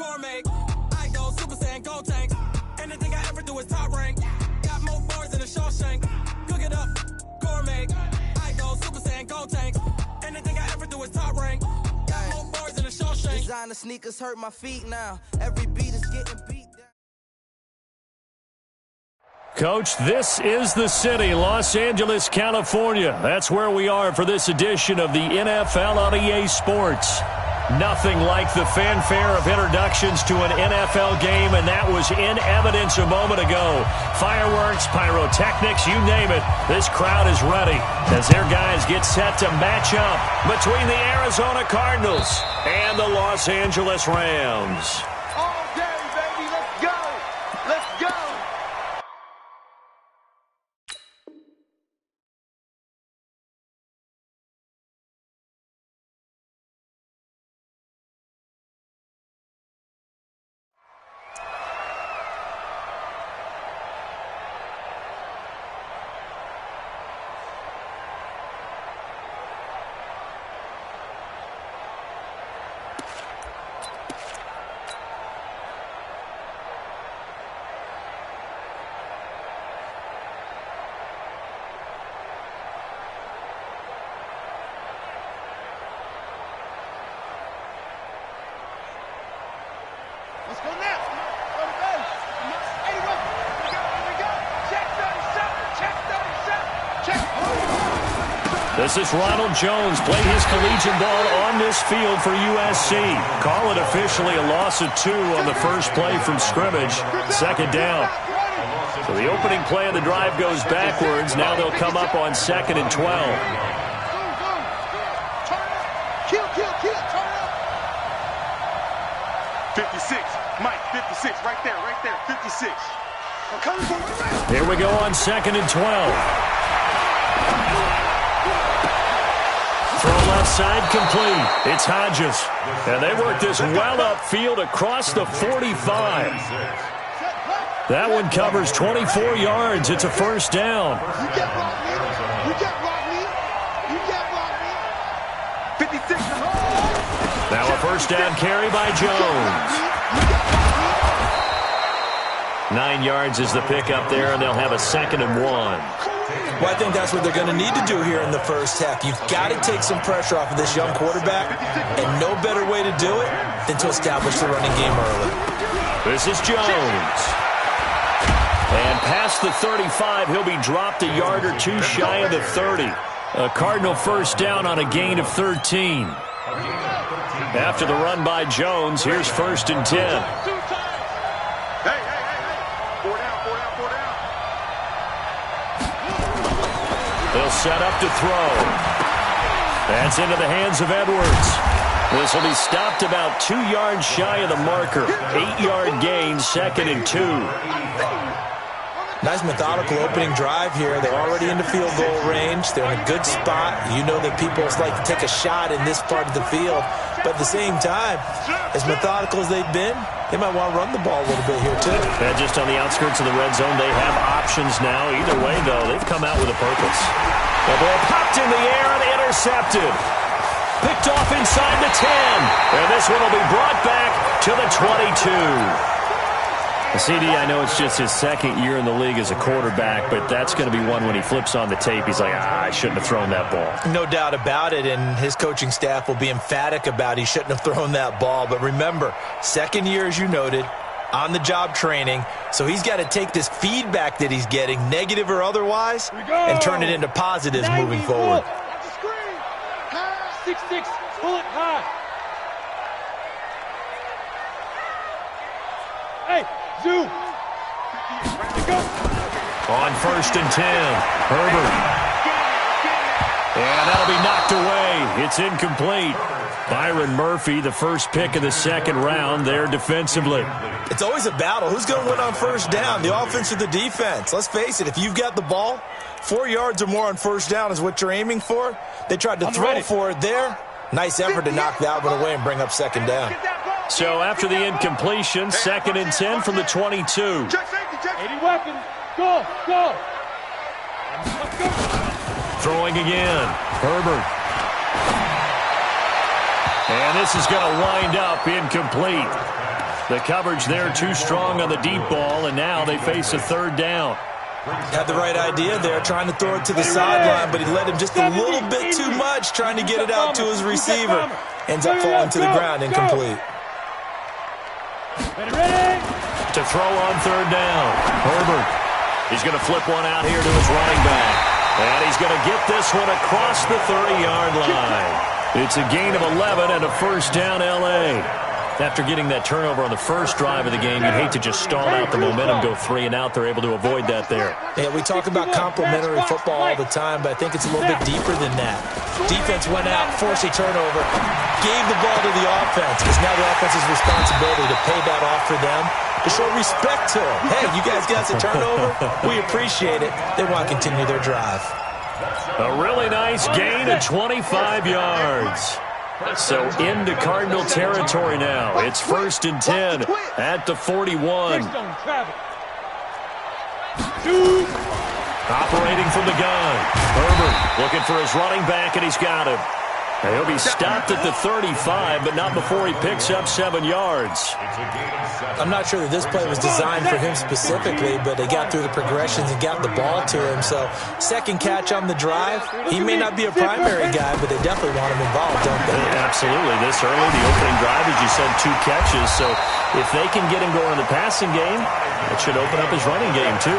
gourmet. I go Super Saiyan Gold Tank. Anything I ever do is top rank. Got more bars than a Shawshank. Cook it up, gourmet. I go Super Saiyan Gold Tank. Anything I ever do is top rank. Got more bars than a Shawshank. Designer sneakers hurt my feet now. Every beat is getting beat down. Coach, this is the city, Los Angeles, California. That's where we are for this edition of the NFL on EA Sports. Nothing like the fanfare of introductions to an NFL game, and that was in evidence a moment ago. Fireworks, pyrotechnics, you name it. This crowd is ready as their guys get set to match up between the Arizona Cardinals and the Los Angeles Rams. All day, baby. Let's go. Let's go. Let's go now. Go to base. 81. Here we go. Check 37. Check 37. Check. This is Ronald Jones, played his collegiate ball on this field for USC. Call it officially a loss of 2 on the first play from scrimmage. Second down. So the opening play of the drive goes backwards. Now they'll come up on 2nd and 12. Kill. Turn up. 56. Mike, 56. Right there. 56. I'm coming from around. Here we go on 2nd and 12. Throw left side complete. It's Hodges. And they work this well upfield across the 45. That one covers 24 yards. It's a first down. You get blocked me. You get blocked me. You get blocked me. 56. Now a first down carry by Jones. 9 yards is the pickup there, and they'll have a 2nd and 1. Well, I think that's what they're going to need to do here in the first half. You've got to take some pressure off of this young quarterback, and no better way to do it than to establish the running game early. This is Jones. And past the 35, he'll be dropped a yard or 2 shy of the 30. A Cardinal first down on a gain of 13. After the run by Jones, here's 1st and 10. Hey. 4 down. They'll set up to throw. That's into the hands of Edwards. This will be stopped about 2 yards shy of the marker. 8-yard gain, 2nd and 2. Nice methodical opening drive here. They're already into field goal range. They're in a good spot. You know that people like to take a shot in this part of the field. But at the same time, as methodical as they've been, they might want to run the ball a little bit here too. Yeah, just on the outskirts of the red zone, they have options now. Either way, though, they've come out with a purpose. The ball popped in the air and intercepted. Picked off inside the 10. And this one will be brought back to the 22. CD, I know it's just his 2nd year in the league as a quarterback, but that's going to be one when he flips on the tape, he's like, I shouldn't have thrown that ball. No doubt about it, and his coaching staff will be emphatic about he shouldn't have thrown that ball. But remember, 2nd year, as you noted, on-the-job training, so he's got to take this feedback that he's getting, negative or otherwise, and turn it into positives moving forward. Watch the screen. High. 6-6. Pull it high. Hey. Zoom. On 1st and 10, Herbert. And that'll be knocked away. It's incomplete. Byron Murphy, the first pick of the 2nd round there defensively. It's always a battle. Who's going to win on first down, the offense or the defense? Let's face it, if you've got the ball, 4 yards or more on first down is what you're aiming for. They tried to throw for it there. Nice effort to knock that one away and bring up 2nd down. So after the incompletion, 2nd and 10 from the 22. 80 weapons. Go. Throwing again. Herbert. And this is going to wind up incomplete. The coverage there too strong on the deep ball, and now they face a third down. Had the right idea there, trying to throw it to the sideline, but he led him just a little bit too much, trying to get it out to his receiver. Ends up falling to the ground, incomplete. To throw on third down, Herbert. He's going to flip one out here to his running back. And he's going to get this one across the 30-yard line. It's a gain of 11 and a first down, L.A. After getting that turnover on the first drive of the game, you'd hate to just stall out the momentum, go 3 and out. They're able to avoid that there. Yeah, we talk about complementary football all the time, but I think it's a little bit deeper than that. Defense went out, forced a turnover, gave the ball to the offense. It's now the offense's responsibility to pay that off for them, to show respect to them. Hey, you guys got a turnover? We appreciate it. They want to continue their drive. A really nice gain of 25 yards. So into Cardinal territory now. It's 1st and 10 at the 41. Operating from the gun. Herbert looking for his running back, and he's got him. He'll be stopped at the 35, but not before he picks up 7 yards. I'm not sure that this play was designed for him specifically, but they got through the progressions and got the ball to him. So second catch on the drive. He may not be a primary guy, but they definitely want him involved, don't they? Absolutely. This early, the opening drive, as you said, 2 catches. So if they can get him going in the passing game, it should open up his running game too.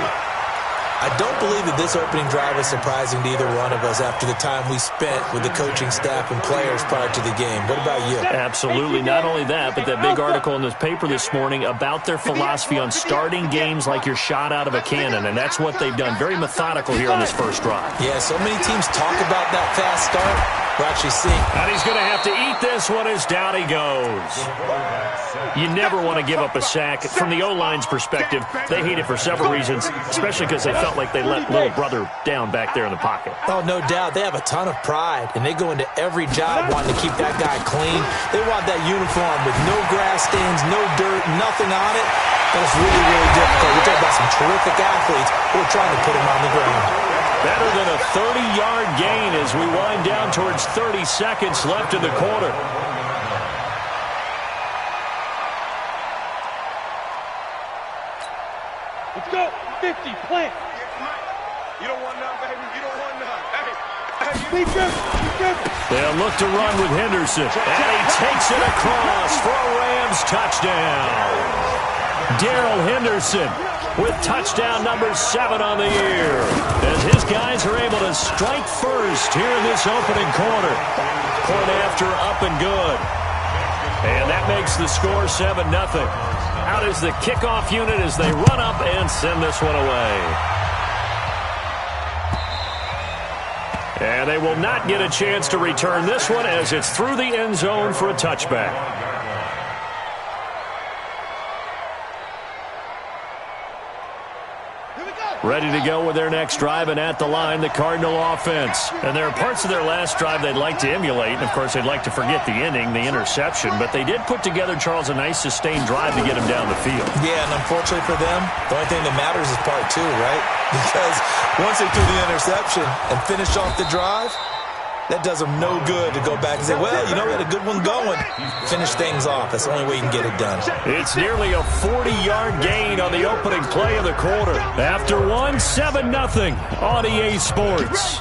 I don't believe that this opening drive is surprising to either one of us after the time we spent with the coaching staff and players prior to the game. What about you? Absolutely. Not only that, but that big article in this paper this morning about their philosophy on starting games like you're shot out of a cannon, and that's what they've done. Very methodical here on this first drive. Yeah, so many teams talk about that fast start. We're actually seeing. And he's going to have to eat this one as down he goes. You never want to give up a sack. From the O-line's perspective, they hate it for several reasons, especially because they felt like they let little brother down back there in the pocket. Oh, no doubt. They have a ton of pride, and they go into every job wanting to keep that guy clean. They want that uniform with no grass stains, no dirt, nothing on it. And it's really, really difficult. We're talking about some terrific athletes who are trying to put him on the ground. Better than a 30-yard gain as we wind down towards 30 seconds left in the quarter. Let's go. 50, plant. You don't want none, baby. You don't want none. Hey, be driven. They'll look to run with Henderson. And he takes it across for a Rams touchdown. Darrell Henderson with touchdown number 7 on the year, as his guys are able to strike first here in this opening quarter. Point after, up and good. And that makes the score 7-0. Out is the kickoff unit as they run up and send this one away. And they will not get a chance to return this one as it's through the end zone for a touchback. Ready to go with their next drive, and at the line, the Cardinal offense. And there are parts of their last drive they'd like to emulate, and of course they'd like to forget the ending, the interception, but they did put together, Charles, a nice sustained drive to get him down the field. Yeah, and unfortunately for them, the only thing that matters is part 2, right? Because once they threw the interception and finished off the drive, that does them no good to go back and say, well, you know, we had a good one going. Finish things off. That's the only way you can get it done. It's nearly a 40-yard gain on the opening play of the quarter. After 7-0 on EA Sports.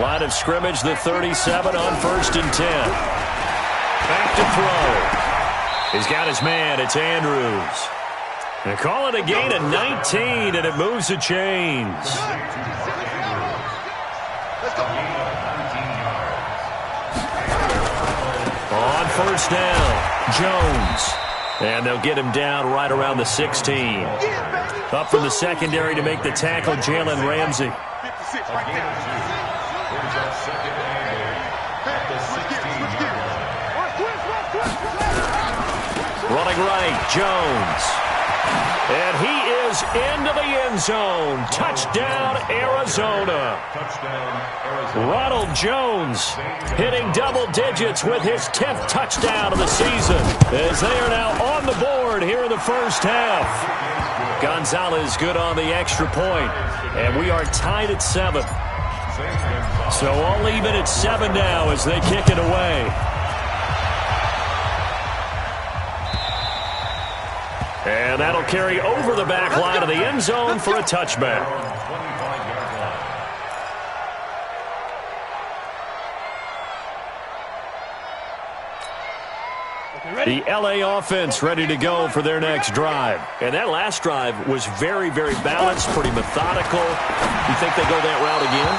Line of scrimmage, the 37 on 1st and 10. Back to throw. He's got his man. It's Andrews. And call it a gain of 19, and it moves the chains. On 1st down, Jones. And they'll get him down right around the 16. Up from the secondary to make the tackle, Jalen Ramsey. Running right, Jones. And he is into the end zone. Touchdown, Arizona. Ronald Jones hitting double digits with his 10th touchdown of the season, as they are now on the board here in the first half. Gonzalez good on the extra point, and we are tied at 7. So all even at 7 now as they kick it away. And that'll carry over the back line of the end zone for a touchback. The LA offense ready to go for their next drive. And that last drive was very, very balanced, pretty methodical. You think they go that route again?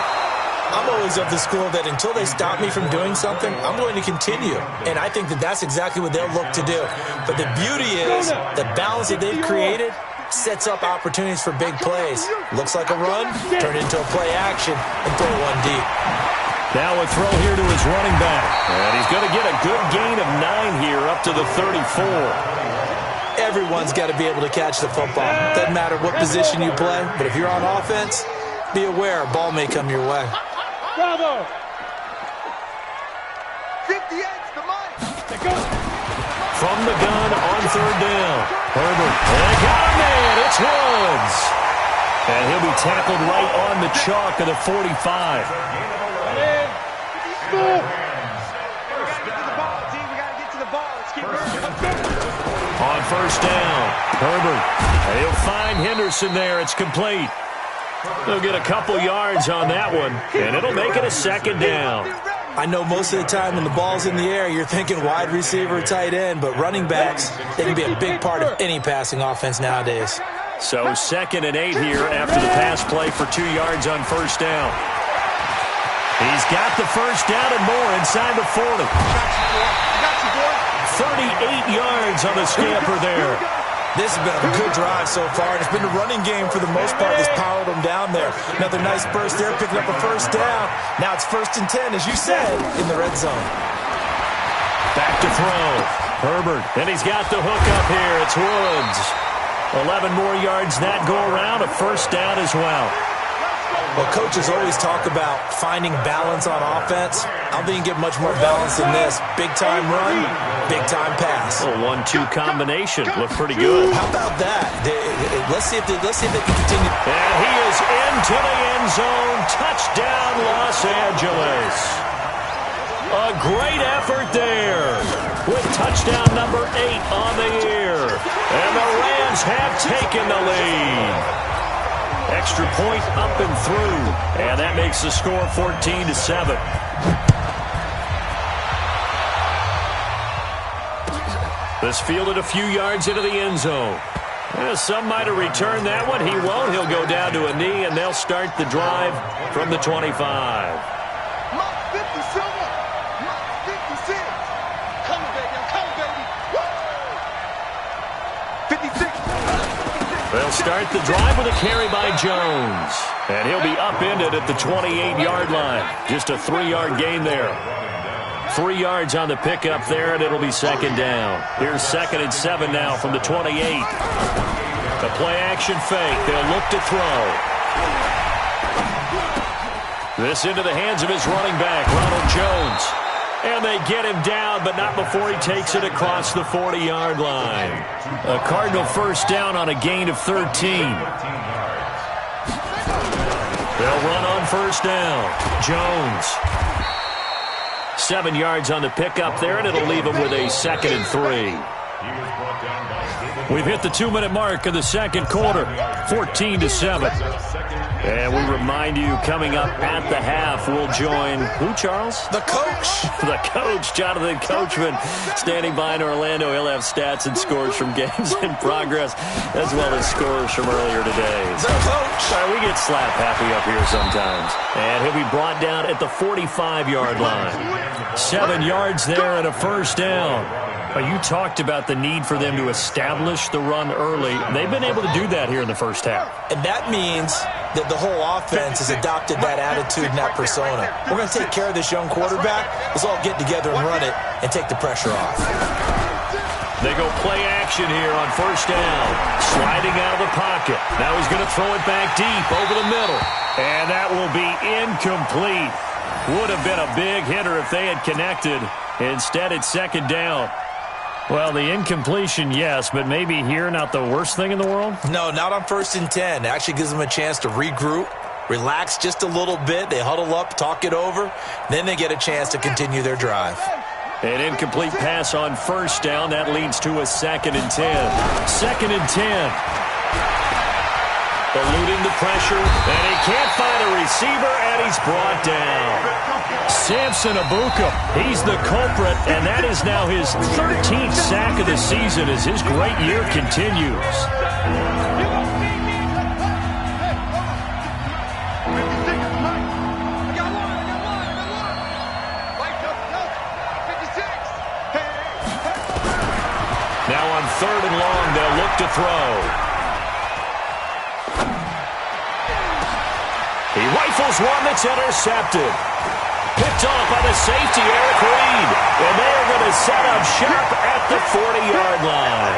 I'm always of the school that until they stop me from doing something, I'm going to continue. And I think that that's exactly what they'll look to do. But the beauty is the balance that they've created sets up opportunities for big plays. Looks like a run, turn into a play action, and throw one deep. Now a throw here to his running back. And he's going to get a good gain of 9 here up to the 34. Everyone's got to be able to catch the football. Doesn't matter what position you play, but if you're on offense, be aware a ball may come your way. Bravo! 58's the money. From the gun on third down. Herbert. And they got a man. It's Woods. And he'll be tackled right on the chalk of the 45. On first down, Herbert. And he'll find Henderson there. It's complete. They'll get a couple yards on that one, and it'll make it a second down. I know most of the time when the ball's in the air, you're thinking wide receiver, tight end, but running backs, they can be a big part of any passing offense nowadays. So 2nd and 8 here after the pass play for 2 yards on first down. He's got the first down and more inside the 40. 38 yards on the scamper there. This has been a good drive so far, and it's been the running game for the most part that's powered them down there. Another nice burst there, picking up a first down. Now it's 1st and 10, as you said, in the red zone. Back to throw. Herbert, and he's got the hook up here. It's Woods. 11 more yards that go around, a first down as well. Well, coaches always talk about finding balance on offense. I don't think you get much more balance than this. Big-time run, big-time pass. A 1-2 combination. Looked pretty good. How about that? Let's see if they can continue. And he is into the end zone. Touchdown, Los Angeles. A great effort there with touchdown number 8 on the year. And the Rams have taken the lead. Extra point up and through. And that makes the score 14-7. This fielded a few yards into the end zone. Some might have returned that one. He won't. He'll go down to a knee, and they'll start the drive from the 25. Mark 57. Mark 56. Come on, baby. I'm coming, baby. Woo! 56. They'll start the drive with a carry by Jones. And he'll be upended at the 28-yard line. Just a 3-yard gain there. 3 yards on the pickup there, and it'll be second down. Here's 2nd and 7 now from the 28. The play-action fake. They'll look to throw. This into the hands of his running back, Ronald Jones. And they get him down, but not before he takes it across the 40-yard line. A Cardinal first down on a gain of 13. They'll run on first down. Jones. 7 yards on the pickup there, and it'll leave him with a 2nd and 3. We've hit the 2-minute mark of the second quarter, 14-7. And we remind you, coming up at the half, we'll join who, Charles? The coach. The coach, Jonathan Coachman, standing by in Orlando. He'll have stats and scores from games in progress, as well as scores from earlier today. The coach. We get slap happy up here sometimes. And he'll be brought down at the 45-yard line. 7 yards there and a first down. You talked about the need for them to establish the run early. They've been able to do that here in the first half. And that means that the whole offense has adopted that attitude and that persona. We're going to take care of this young quarterback. Let's all get together and run it and take the pressure off. They go play action here on first down. Sliding out of the pocket. Now he's going to throw it back deep over the middle. And that will be incomplete. Would have been a big hitter if they had connected. Instead, it's second down. Well, the incompletion, yes, but maybe here not the worst thing in the world? No, not on 1st and 10. It actually gives them a chance to regroup, relax just a little bit. They huddle up, talk it over. Then they get a chance to continue their drive. An incomplete pass on first down. That leads to a 2nd and 10. 2nd and 10. Eluding the pressure, and he can't find a receiver, and he's brought down. Samson Abuka, he's the culprit, and that is now his 13th sack of the season as his great year continues. Now on 3rd and long, they'll look to throw. He rifles one that's intercepted. Picked off by the safety, Eric Reed. And they are going to set up shop at the 40-yard line.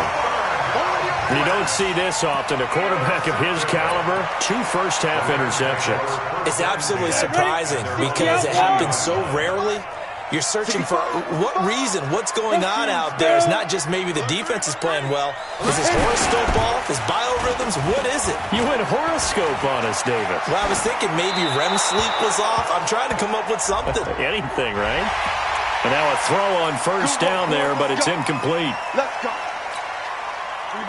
You don't see this often. A quarterback of his caliber, 2 first-half interceptions. It's absolutely surprising because it happens so rarely. You're searching for what reason, what's going on out there. It's not just maybe the defense is playing well. Is his horoscope off? His biorhythms? What is it? You went horoscope on us, David. Well, I was thinking maybe REM sleep was off. I'm trying to come up with something. Anything, right? And now a throw on first down there, but it's incomplete. Let's go.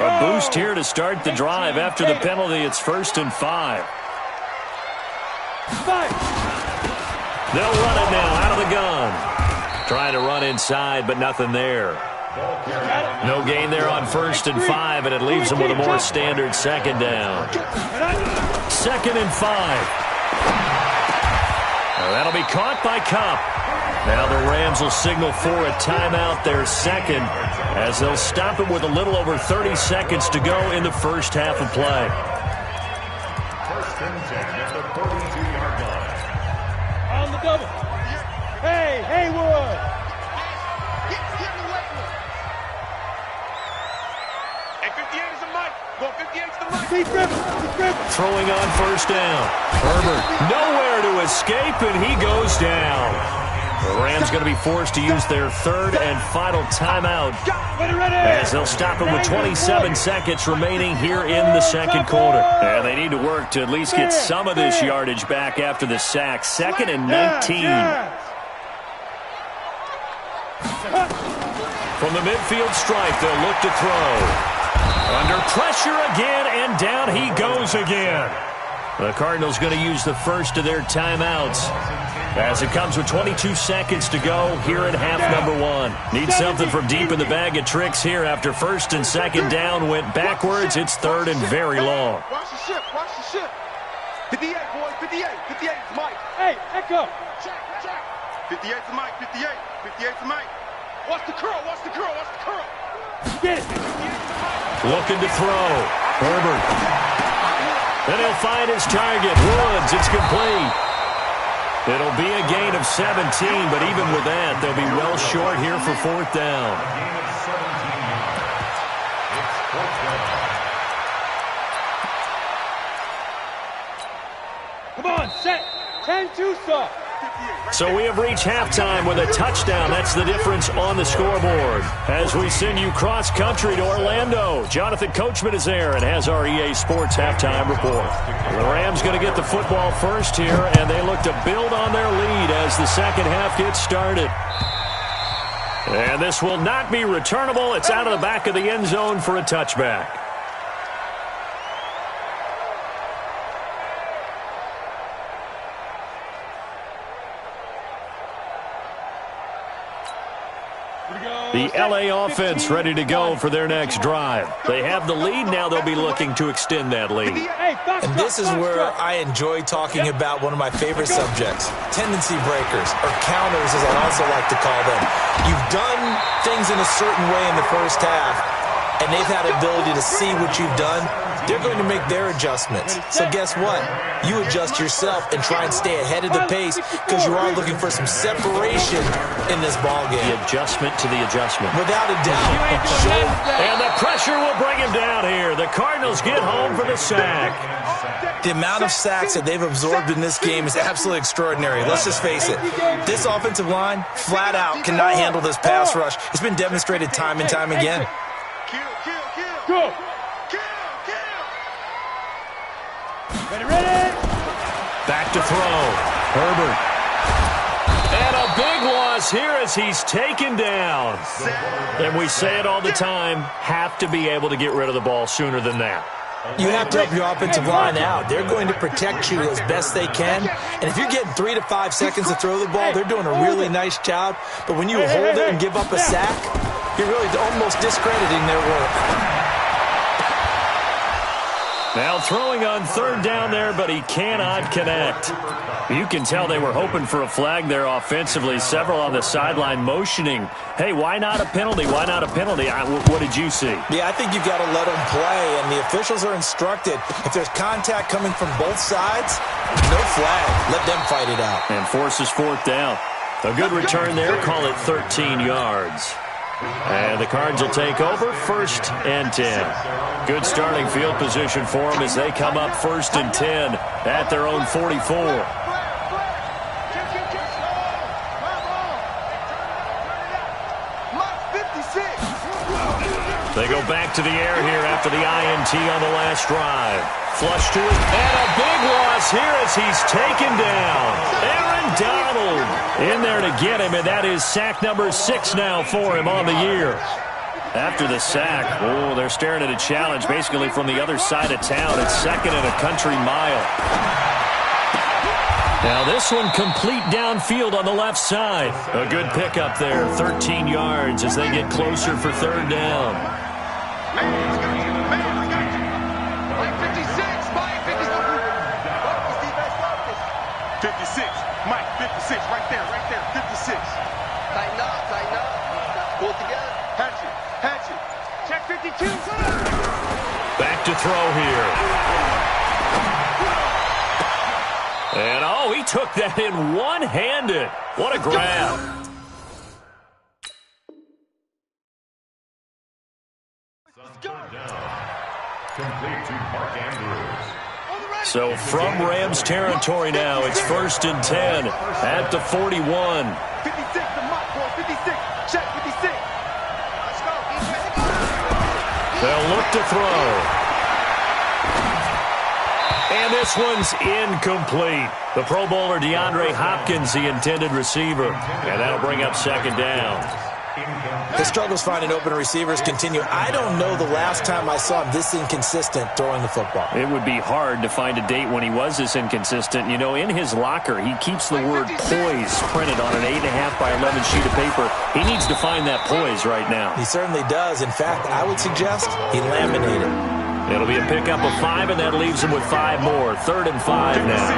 A boost here to start the drive. After the penalty, it's 1st and 5. They'll run it now out of the gun. Trying to run inside, but nothing there. No gain there on 1st and 5, and it leaves them with a more standard 2nd down. 2nd and 5. Now that'll be caught by Cup. Now the Rams will signal for a timeout, their 2nd, as they'll stop it with a little over 30 seconds to go in the first half of play. 1st and 10 at the 32-yard line. On the double. Hey, Haywood. Hey, 58 is the mic. Go 58 is the mic. Keep dribbling. Throwing on first down. Herbert nowhere to escape, and he goes down. The Rams going to be forced to use their 3rd and final timeout as they'll stop it with 27 seconds remaining here in the 2nd quarter. And they need to work to at least get some of this yardage back after the sack. 2nd and 19. From the midfield stripe, they'll look to throw. Under pressure again, and down he goes again. The Cardinals going to use the first of their timeouts as it comes with 22 seconds to go here in half number 1. Need something from deep in the bag of tricks here after 1st and 2nd down went backwards. It's 3rd and very long. Watch the ship. 58, boys. 58 is Mike. Hey, Echo. Check. 58 is Mike. 58 is Mike. Watch the curl. Get it. Looking to throw. Herbert. Then he'll find his target. Woods. It's complete. It'll be a gain of 17, but even with that, they'll be well short here for 4th down. Come on, set. 10-2 stop. So we have reached halftime with a touchdown. That's the difference on the scoreboard. As we send you cross-country to Orlando, Jonathan Coachman is there and has our EA Sports halftime report. The Rams going to get the football first here, and they look to build on their lead as the 2nd half gets started. And this will not be returnable. It's out of the back of the end zone for a touchback. The LA offense ready to go for their next drive. They have the lead. Now they'll be looking to extend that lead. And this is where I enjoy talking about one of my favorite subjects, tendency breakers, or counters as I also like to call them. You've done things in a certain way in the first half, and they've had the ability to see what you've done. They're going to make their adjustments. So guess what? You adjust yourself and try and stay ahead of the pace because you are looking for some separation in this ballgame. The adjustment to the adjustment. Without a doubt. And the pressure will bring him down here. The Cardinals get home for the sack. The amount of sacks that they've absorbed in this game is absolutely extraordinary. Let's just face it. This offensive line, flat out, cannot handle this pass rush. It's been demonstrated time and time again. Go. Ready. Back to throw. Herbert. And a big one loss here as he's taken down. And we say it all the time, have to be able to get rid of the ball sooner than that. You have to help your offensive line out. They're going to protect you as best they can. And if you're getting 3 to 5 seconds to throw the ball, they're doing a really nice job. But when you hold it and give up a sack, you're really almost discrediting their work. Now throwing on third down there, but he cannot connect. You can tell they were hoping for a flag there offensively. Several on the sideline motioning, hey, why not a penalty? Why not a penalty? What did you see? Yeah, I think you've got to let them play, and the officials are instructed. If there's contact coming from both sides, no flag. Let them fight it out. And forces fourth down. A good return there. Call it 13 yards. And the Cards will take over 1st and 10. Good starting field position for them as they come up 1st and 10 at their own 44. They go back to the air here after the INT on the last drive. Flush to it, and a big loss here as he's taken down. Aaron Donald in there to get him, and that is sack number 6 now for him on the year. After the sack, oh, they're staring at a challenge basically from the other side of town. It's 2nd and a country mile. Now this one complete downfield on the left side. A good pickup there, 13 yards as they get closer for 3rd down. Man, he's got you. Man, I got you. Mike 56. Mike 56. Focus, defense, focus. 56. Mike 56. Right there. 56. Tighten up. Pull it together. Hatchet. Check 52. Back to throw here. And, oh, he took that in one-handed. What a grab. So from Rams territory now, it's 1st and 10 at the 41. 56 to Mike, boy. 56. Check 56. Let's go. They'll look to throw. And this one's incomplete. The Pro Bowler DeAndre Hopkins, the intended receiver. And that'll bring up 2nd down. His struggles finding open receivers continue. I don't know the last time I saw him this inconsistent throwing the football. It would be hard to find a date when he was this inconsistent. You know, in his locker, he keeps the word poise printed on an 8.5 by 11 sheet of paper. He needs to find that poise right now. He certainly does. In fact, I would suggest he laminated. It'll be a pickup of 5, and that leaves him with 5 more. 3rd and 5 now.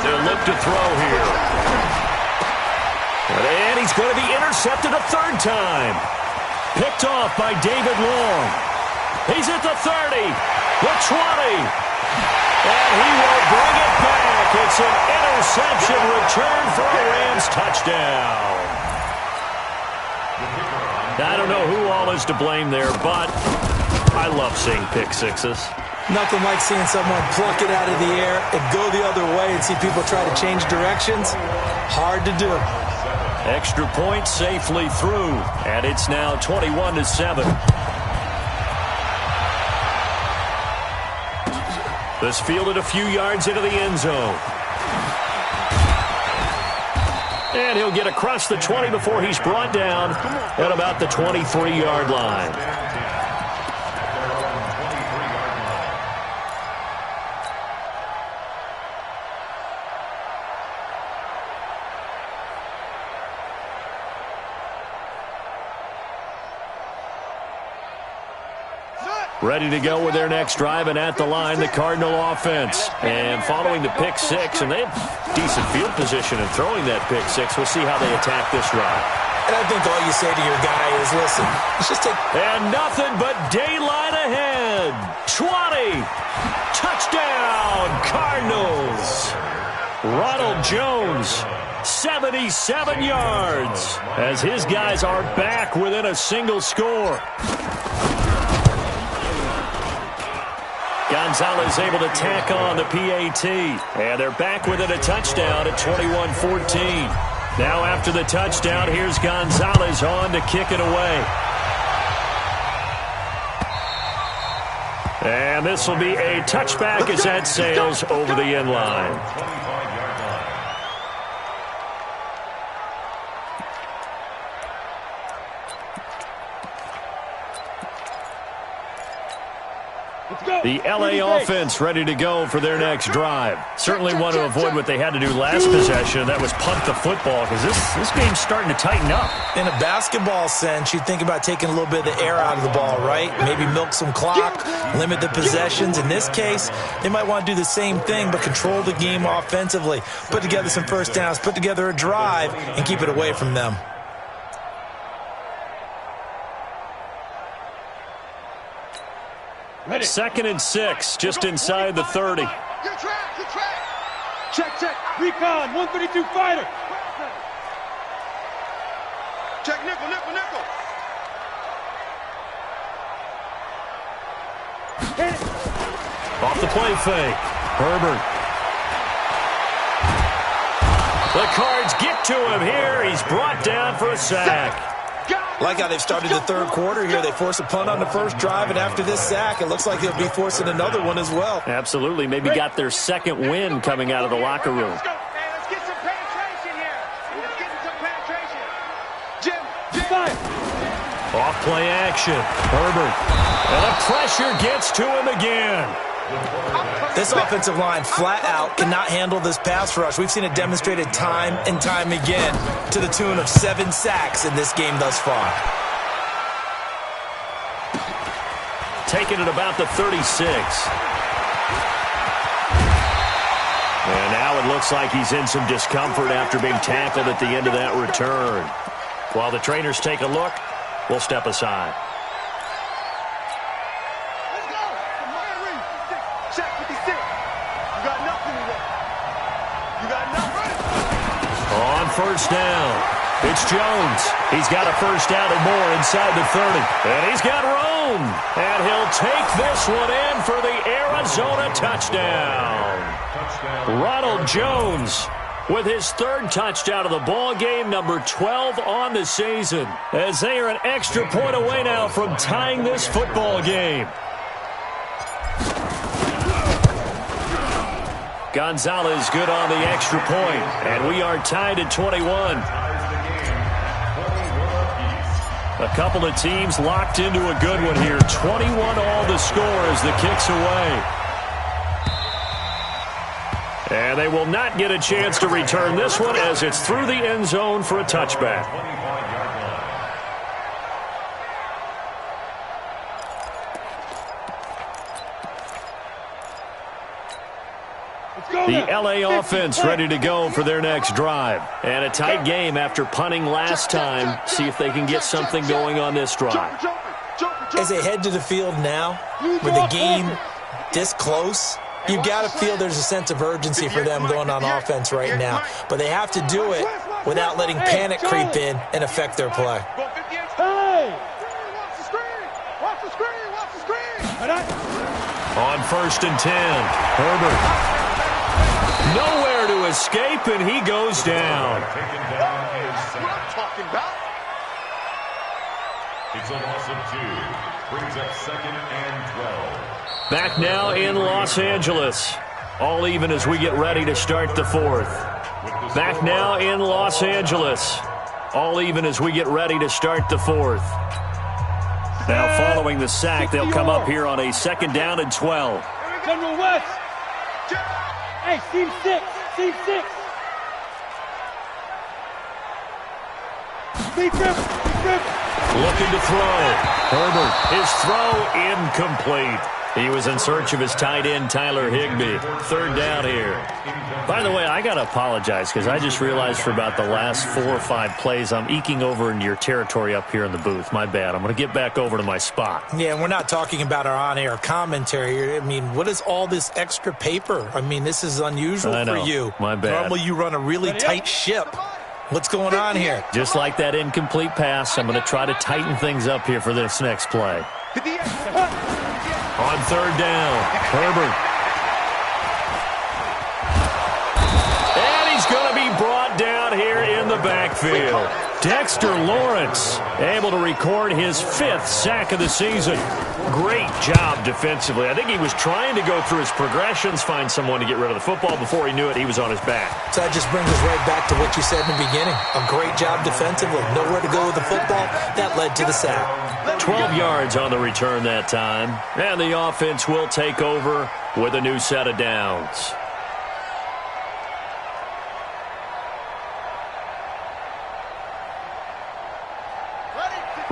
They'll look to throw here. And he's going to be intercepted a 3rd time. Picked off by David Long. He's at the 30, the 20. And he will bring it back. It's an interception return for a Rams touchdown. I don't know who all is to blame there, but I love seeing pick sixes. Nothing like seeing someone pluck it out of the air and go the other way and see people try to change directions. Hard to do. Extra point safely through, and it's now 21-7. This fielded a few yards into the end zone. And he'll get across the 20 before he's brought down at about the 23-yard line. Ready to go with their next drive, and at the line, the Cardinal offense. And following the pick six, and they have decent field position in throwing that pick six. We'll see how they attack this drive. And I think all you say to your guy is, listen, let's just take... And nothing but daylight ahead. 20. Touchdown, Cardinals. Ronald Jones, 77 yards, as his guys are back within a single score. Gonzalez able to tack on the PAT. And they're back within a touchdown at 21-14. Now after the touchdown, here's Gonzalez on to kick it away. And this will be a touchback as that sails over the end line. The LA offense ready to go for their next drive. Certainly want to avoid what they had to do last possession. That was punt the football, because this game's starting to tighten up. In a basketball sense, you think about taking a little bit of the air out of the ball, right? Maybe milk some clock, limit the possessions. In this case, they might want to do the same thing, but control the game offensively. Put together some first downs, put together a drive, and keep it away from them. Ready. 2nd and 6, just inside the 30. Good track, good track. Check. Recon, 132 fighter. Check nickel. Off the play fake. Herbert. The Cards get to him here. He's brought down for a sack. Like how they've started the third quarter here. They force a punt on the first drive, and after this sack, it looks like they'll be forcing another one as well. Absolutely. Maybe got their second win coming out of the locker room. Let's get some penetration here. Let's get some penetration. Jim. Off play action. Herbert. And the pressure gets to him again. This offensive line flat out cannot handle this pass rush. We've seen it demonstrated time and time again to the tune of 7 sacks in this game thus far. Taking it about the 36. And now it looks like he's in some discomfort after being tackled at the end of that return. While the trainers take a look, we'll step aside. On first down, it's Jones. He's got a first down and more inside the 30. And he's got room. And he'll take this one in for the Arizona touchdown. Ronald Jones with his 3rd touchdown of the ball game, number 12 on the season, as they are an extra point away now from tying this football game. Gonzalez good on the extra point, and we are tied at 21. A couple of teams locked into a good one here. 21 all the score as the kick's away. And they will not get a chance to return this one as it's through the end zone for a touchback. The LA offense ready to go for their next drive. And a tight game after punting last time. See if they can get something going on this drive. As they head to the field now, with the game this close, you've got to feel there's a sense of urgency for them going on offense right now. But they have to do it without letting panic creep in and affect their play. On 1st and 10, Herbert. Nowhere to escape, and he goes down. That's what I'm talking about. It's a loss of 2. Brings up 2nd and 12. Back now in Los Angeles. All even as we get ready to start the 4th. Back now in Los Angeles. All even as we get ready to start the 4th. Now following the sack, they'll come up here on a 2nd down and 12. General West. Hey, team 6. Team 6. Looking to throw. Herbert, his throw incomplete. He was in search of his tight end, Tyler Higbee. 3rd down here. By the way, I got to apologize because I just realized for about the last 4 or 5 plays, I'm eking over into your territory up here in the booth. My bad. I'm going to get back over to my spot. Yeah, and we're not talking about our on-air commentary. I mean, what is all this extra paper? I mean, this is unusual for you. My bad. Normally you run a really tight ship. What's going on here? Just like that incomplete pass, I'm going to try to tighten things up here for this next play. On 3rd down, Herbert. And he's going to be brought down here in the backfield. Dexter Lawrence able to record his 5th sack of the season. Great job defensively. I think he was trying to go through his progressions, find someone to get rid of the football. Before he knew it, he was on his back. So that just brings us right back to what you said in the beginning. A great job defensively. Nowhere to go with the football. That led to the sack. 12 yards on the return that time. And the offense will take over with a new set of downs.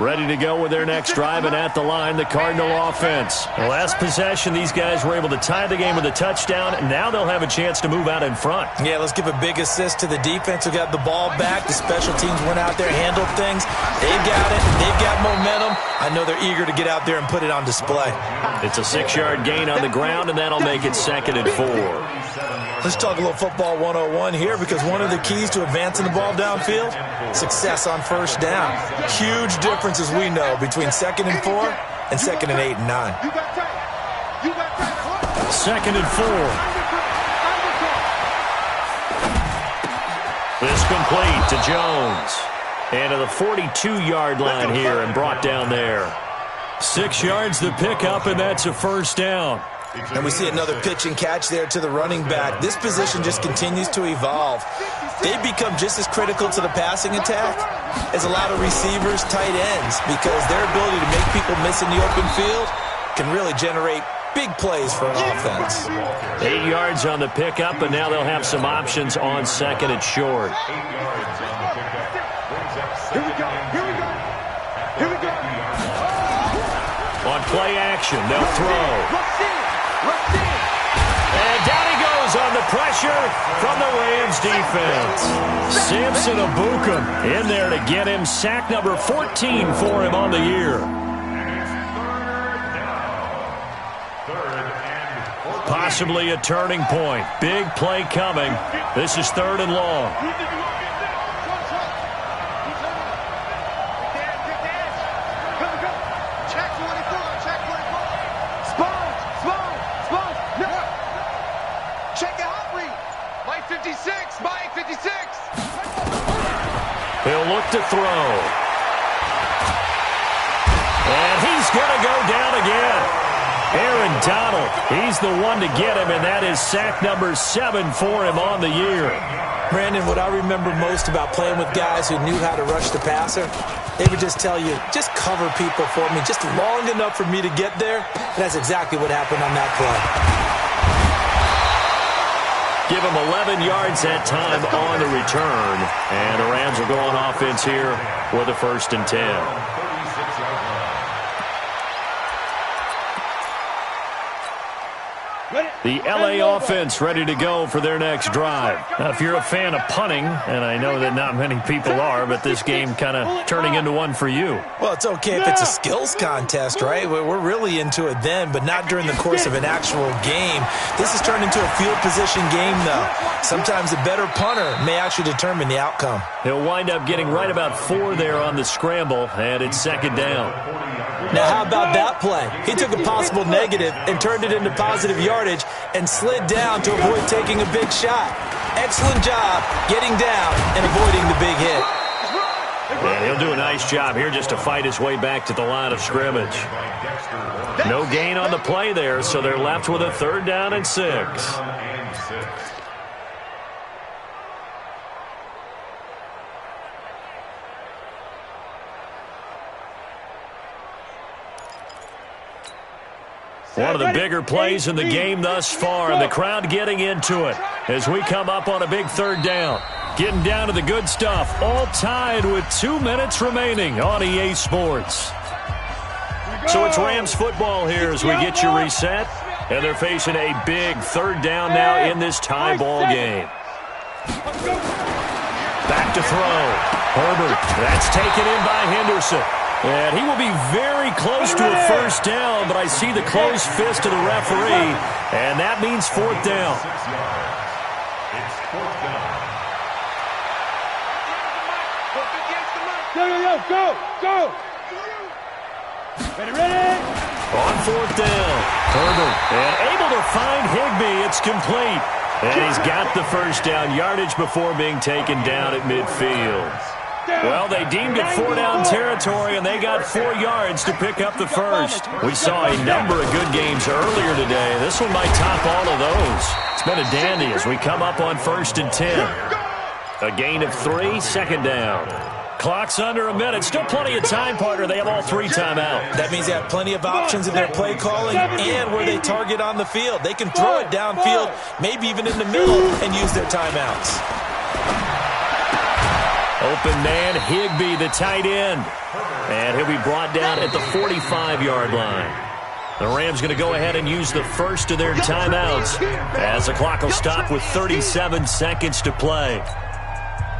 Ready to go with their next drive, and at the line, the Cardinal offense. The last possession, these guys were able to tie the game with a touchdown, and now they'll have a chance to move out in front. Yeah, let's give a big assist to the defense who got the ball back. The special teams went out there, handled things. They've got it. They've got momentum. I know they're eager to get out there and put it on display. It's a 6-yard gain on the ground, and that'll make it 2nd and 4. Let's talk a little football 101 here, because one of the keys to advancing the ball downfield, success on first down. Huge difference, as we know, between 2nd and 4 and 2nd and 8 and 9. 2nd and 4. This complete to Jones. And to the 42-yard line here and brought down there. 6 yards the pickup, and that's a first down. And we see another pitch and catch there to the running back. This position just continues to evolve. They've become just as critical to the passing attack as a lot of receivers, tight ends, because their ability to make people miss in the open field can really generate big plays for an offense. 8 yards on the pickup, and now they'll have some options on 2nd and short. Here we go. Here we go. Here we go. On play action, they'll throw. And down he goes on the pressure from the Rams defense. Samson Abukum in there to get him. Sack number 14 for him on the year. Possibly a turning point. Big play coming. This is 3rd and long. He'll look to throw. And he's going to go down again. Aaron Donald, he's the one to get him, and that is sack number 7 for him on the year. Brandon, what I remember most about playing with guys who knew how to rush the passer, they would just tell you, just cover people for me, just long enough for me to get there. And that's exactly what happened on that play. Give him 11 yards that time on the return. And the Rams will go on offense here with a 1st and 10. The LA offense ready to go for their next drive. Now, if you're a fan of punting, and I know that not many people are, but this game kind of turning into one for you. Well, it's okay if it's a skills contest, right? We're really into it then, but not during the course of an actual game. This has turned into a field position game, though. Sometimes a better punter may actually determine the outcome. He'll wind up getting right about 4 there on the scramble, and it's 2nd down. Now, how about that play? He took a possible negative and turned it into positive yardage and slid down to avoid taking a big shot. Excellent job getting down and avoiding the big hit. And he'll do a nice job here just to fight his way back to the line of scrimmage. No gain on the play there, so they're left with a 3rd down and 6. One of the bigger plays in the game thus far, and the crowd getting into it as we come up on a big 3rd down. Getting down to the good stuff, all tied with 2 minutes remaining on EA Sports. So it's Rams football here as we get you reset, and they're facing a big 3rd down now in this tie ball game. Back to throw. Herbert, that's taken in by Henderson. And he will be very close to a 1st down, but I see the closed fist of the referee, and that means 4th down. Go! Ready? On 4th down, Herbert, and able to find Higbee. It's complete. And he's got the 1st down, yardage before being taken down at midfield. Well, they deemed it 4-down territory, and they got 4 yards to pick up the first. We saw a number of good games earlier today. This one might top all of those. It's been a dandy as we come up on 1st and 10. A gain of 3, 2nd down. Clock's under a minute. Still plenty of time, partner. They have all 3 timeouts. That means they have plenty of options in their play calling and where they target on the field. They can throw it downfield, maybe even in the middle, and use their timeouts. Open man, Higbee, the tight end. And he'll be brought down at the 45-yard line. The Rams going to go ahead and use the first of their timeouts as the clock will stop with 37 seconds to play.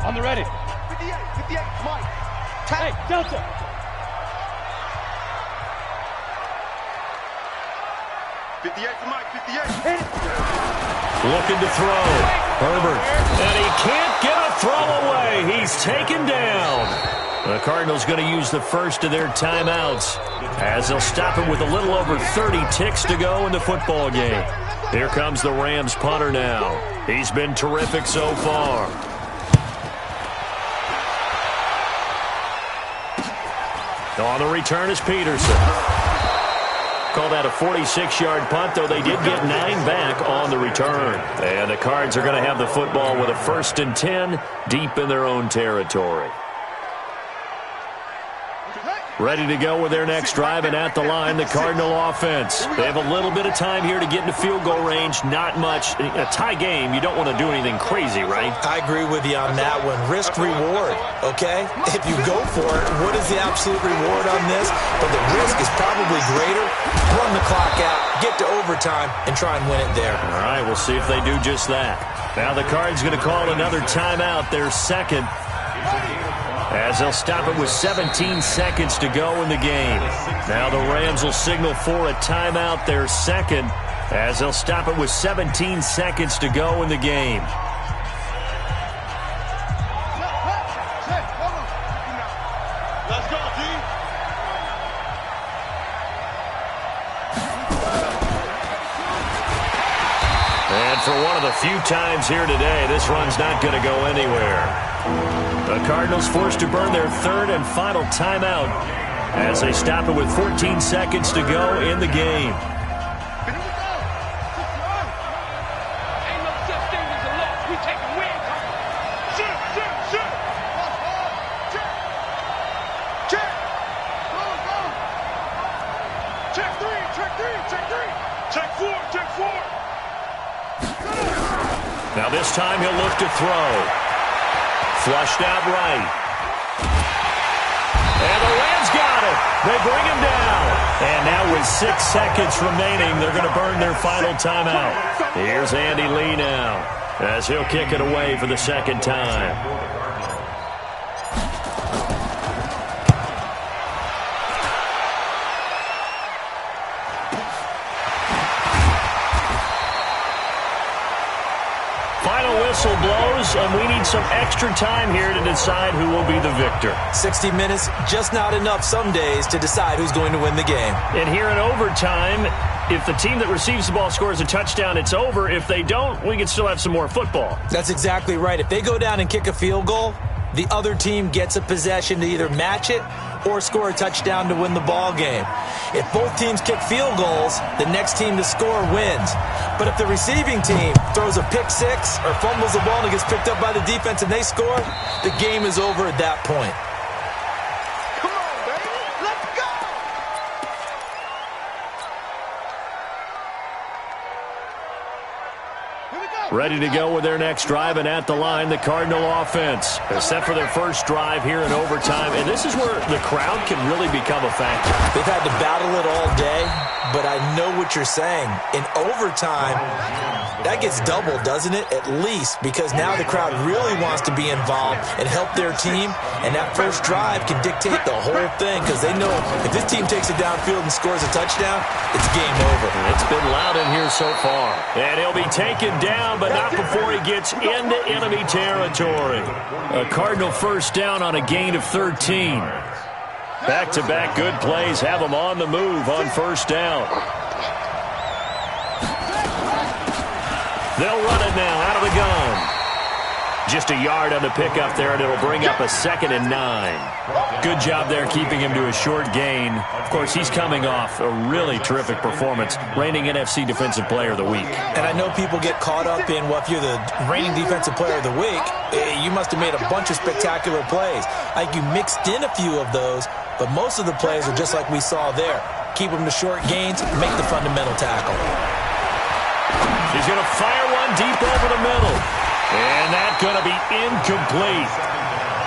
On the ready. 58, Mike. Hey, Delta. 58 to Mike, 58. Looking to throw. Herbert. And he can't get a throw away. He's taken down. The Cardinals going to use the first of their timeouts as they'll stop it with a little over 30 ticks to go in the football game. Here comes the Rams punter now. He's been terrific so far. On the return is Peterson. Call that a 46-yard punt, though they did get 9 back on the return. And the Cards are going to have the football with a 1st and 10 deep in their own territory. Ready to go with their next drive, and at the line, the Cardinal offense. They have a little bit of time here to get into field goal range. Not much. A tie game, you don't want to do anything crazy, right? I agree with you on that one. Risk reward, okay? If you go for it, what is the absolute reward on this? But the risk is probably greater. Run the clock out, get to overtime, and try and win it there. All right, we'll see if they do just that. Now the Cards going to call another timeout, their second, as they'll stop it with 17 seconds to go in the game. Now the Rams will signal for a timeout, their second, as they'll stop it with 17 seconds to go in the game. Let's go, G. And for one of the few times here today, this run's not going to go anywhere. The Cardinals forced to burn their 3rd and final timeout as they stop it with 14 seconds to go in the game. Ain't no such thing as a loss. We taking wins. Shoot. Check. Check 3. Check 4. Now this time he'll look to throw. Flushed out right. And the Rams got it. They bring him down. And now with 6 seconds remaining, they're going to burn their final timeout. Here's Andy Lee now as he'll kick it away for the second time. Whistle blows, and we need some extra time here to decide who will be the victor. 60 minutes, just not enough some days to decide who's going to win the game. And here in overtime, if the team that receives the ball scores a touchdown, it's over. If they don't, we can still have some more football. That's exactly right. If they go down and kick a field goal, the other team gets a possession to either match it or score a touchdown to win the ball game. If both teams kick field goals, the next team to score wins. But if the receiving team throws a pick six or fumbles the ball and it gets picked up by the defense and they score, the game is over at that point. Come on, baby. Let's go. Here we go. Ready to go with their next drive, and at the line, the Cardinal offense. They're set for their first drive here in overtime, and this is where the crowd can really become a factor. They've had to battle it all day, but I know what you're saying. In overtime, that gets doubled, doesn't it? At least, because now the crowd really wants to be involved and help their team, and that first drive can dictate the whole thing, because they know if this team takes it downfield and scores a touchdown, it's game over. It's been loud in here so far. And he'll be taken down, but not before he gets into enemy territory. A Cardinal first down on a gain of 13. Back-to-back good plays have them on the move on first down. They'll run it now out of the gun. Just a yard on the pickup there, and it'll bring up a 2nd and 9. Good job there keeping him to a short gain. Of course, he's coming off a really terrific performance, reigning NFC Defensive Player of the Week. And I know people get caught up in, well, if you're the reigning Defensive Player of the Week, you must have made a bunch of spectacular plays. I think you mixed in a few of those, but most of the plays are just like we saw there. Keep them to short gains, make the fundamental tackle. He's going to fire one deep over the middle. And that's going to be incomplete.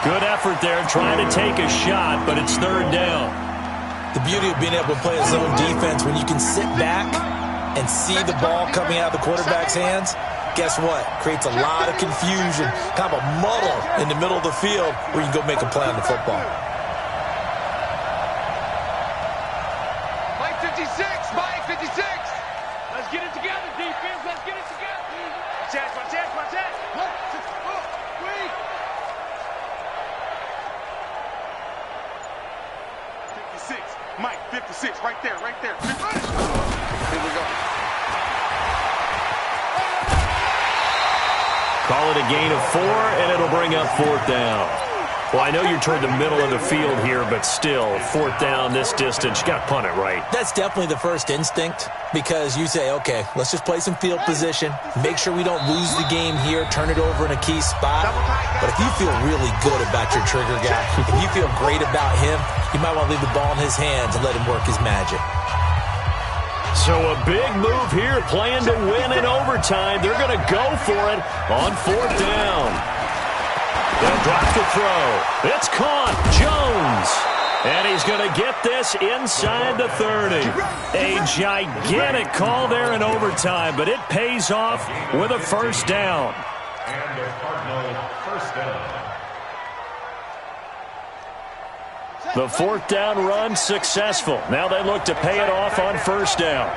Good effort there trying to take a shot, but it's 3rd down. The beauty of being able to play a zone defense when you can sit back and see the ball coming out of the quarterback's hands, guess what? Creates a lot of confusion, kind of a muddle in the middle of the field where you can go make a play on the football. Mike 56, Mike 56. Let's get it together, defense. Let's get it together. My chance. 56, Mike 56, right there. Here we go. Call it a gain of 4, and it'll bring up 4th down. Well, I know you're toward the middle of the field here, but still, 4th down this distance, you got to punt it right. That's definitely the first instinct, because you say, okay, let's just play some field position, make sure we don't lose the game here, turn it over in a key spot. But if you feel really good about your trigger guy, if you feel great about him, you might want to leave the ball in his hands and let him work his magic. So a big move here, playing to win in overtime. They're going to go for it on 4th down. They'll drop the throw. It's caught. Jones. And he's going to get this inside the 30. A gigantic call there in overtime, but it pays off with a 1st down. And the Cardinal 1st down. The 4th down run successful. Now they look to pay it off on 1st down.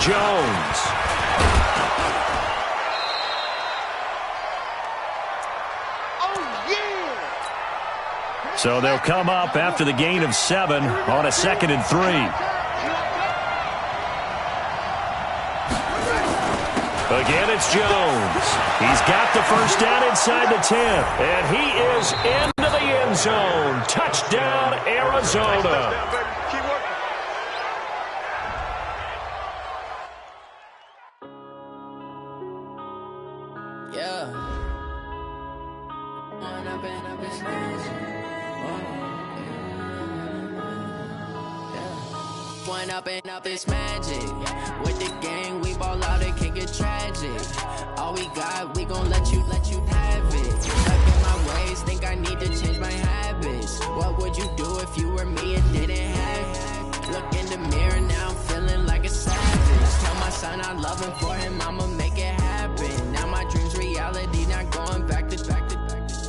Jones. So they'll come up after the gain of 7 on a 2nd and 3. Again, it's Jones. He's got the 1st down inside the 10. And he is into the end zone. Touchdown, Arizona. Yeah. One up and up, it's magic. With the gang, we ball out, it can get tragic. All we got, we gon' let you have it. Stuck in my ways, think I need to change my habits. What would you do if you were me and didn't have it? Look in the mirror, now I'm feeling like a savage. Tell my son I love him, for him I'ma make it happen. Now my dream's reality, not going back to.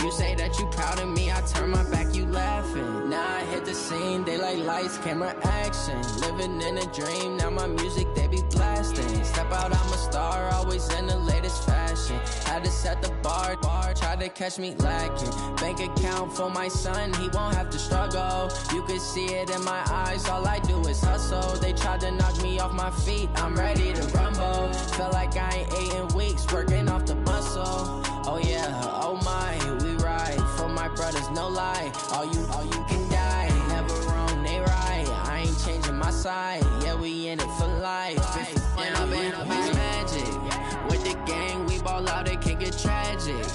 You say that you proud of me, I turn my back, you laughing. Now I hit the scene, they like lights, camera, action. Living in a dream, now my music, they be blasting. Step out, I'm a star, always in the latest fashion. Had to set the bar, try to catch me lacking. Bank account for my son, he won't have to struggle. You can see it in my eyes, all I do is hustle. They tried to knock me off my feet, I'm ready to rumble. Felt like I ain't ate in weeks, working off the muscle. Oh yeah, oh my, we ride for my brothers, no lie. All you can die, never wrong, they right. I ain't changing my side, yeah, we in it for life. And I've been it's magic. With the gang, we ball out, it can get tragic.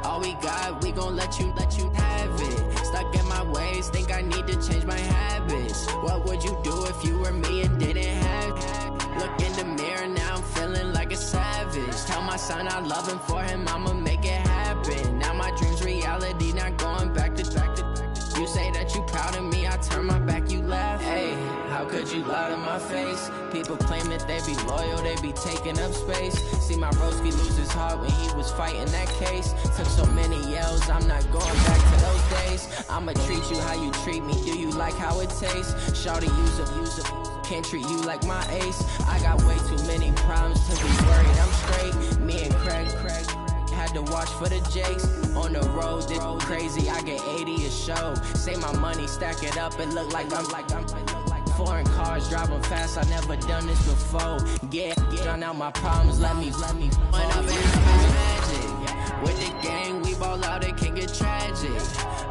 All we got, we gon' let you have it. Stuck in my ways, think I need to change my habits. What would you do if you were me and didn't have it? Look in the mirror, now I'm feeling like a savage. Tell my son I love him, for him I'ma make it happen. Now my dream's reality, not going back to. You say that you proud of me, I turn my back, you laugh. Hey, how could you lie to my face? People claim that they be loyal, they be taking up space. See my broski lose his heart when he was fighting that case. Took so many yells, I'm not going back to those days. I'ma treat you how you treat me, do you like how it tastes? Shawty, use up, can't treat you like my ace. I got way too many problems to be worried, I'm straight. Me and Craig had to watch for the Jakes. On the road, this crazy, I get 80 a show. Say my money, stack it up, it look like I'm foreign cars, driving fast, I never done this before. Get on out my problems, let me. When I've been having magic. With the gang, we ball out, it can get tragic.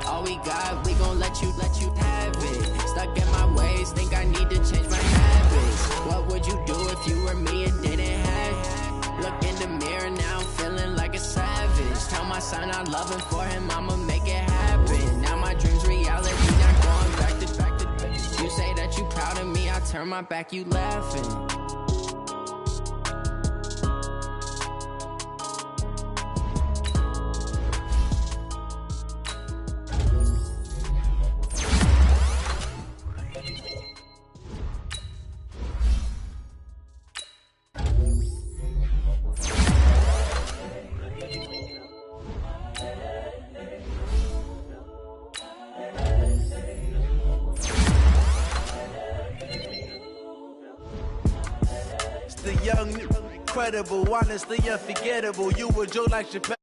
All we got, we gon' let you have it. Stuck in my ways, think I need to change my habits. What would you do if you were me and didn't have it? Look in the mirror now, I'm feeling like a savage. Tell my son I love him, for him I'ma make it happen. Now my dreams reality, not going back to. You say that you proud of me, I turn my back, you laughing. The young, incredible, honestly unforgettable. You were Joe like Chappelle.